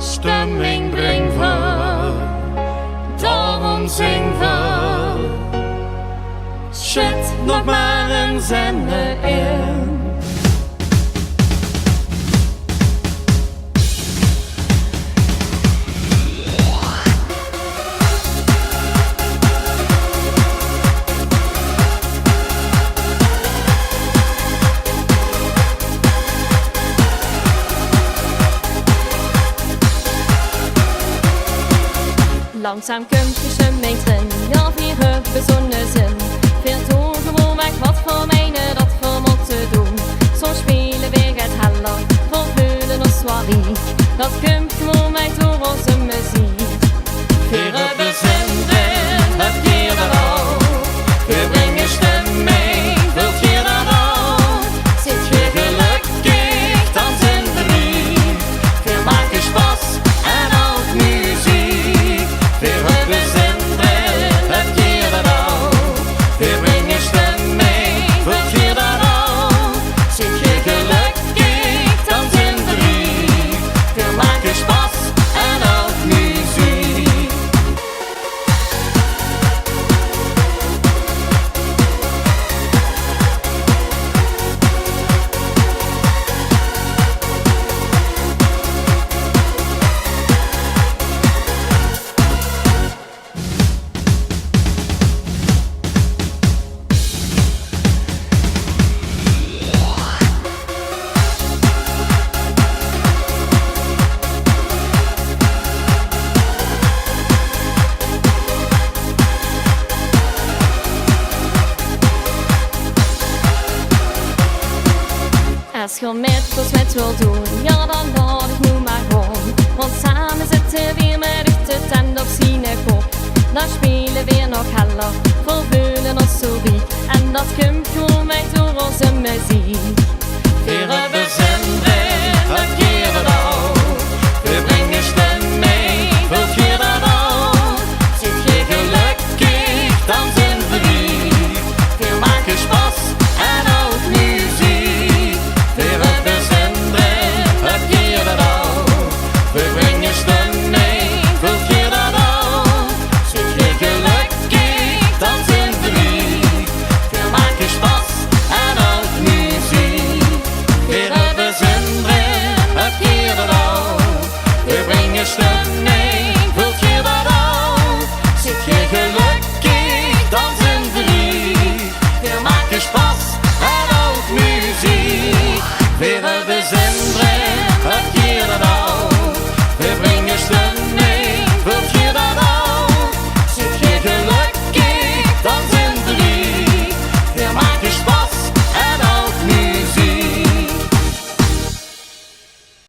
stemming brengen we, daarom zingen we. Zet nog maar een zender in. Langzaam komt je stemming erin, ja, vieren bijzonder zin. Veel toe gewoon weg wat voor mijnen dat we moeten doen. Zo spelen weer het heller, vervullen ons soirée. Dat komt gewoon mij door onze muziek. Vieren bezenden, het keer dat al. We brengen stemming, wilt je dat al? Zit je gelukkig, dan zijn we niet. We maken spas en ook muziek. Vieren bezenden, het keer dat al. We brengen stemming, wilt je dat al? Zit je gelukkig, dan zijn we niet. We maken spas en ook muziek. Als je met ons met wil doen, ja dan laat ik nu maar gewoon. Want samen zitten we met de tent op zijn kop. Dan spelen we nog heller, vervullen ons zo wie. En dat komt gewoon mij door onze muziek.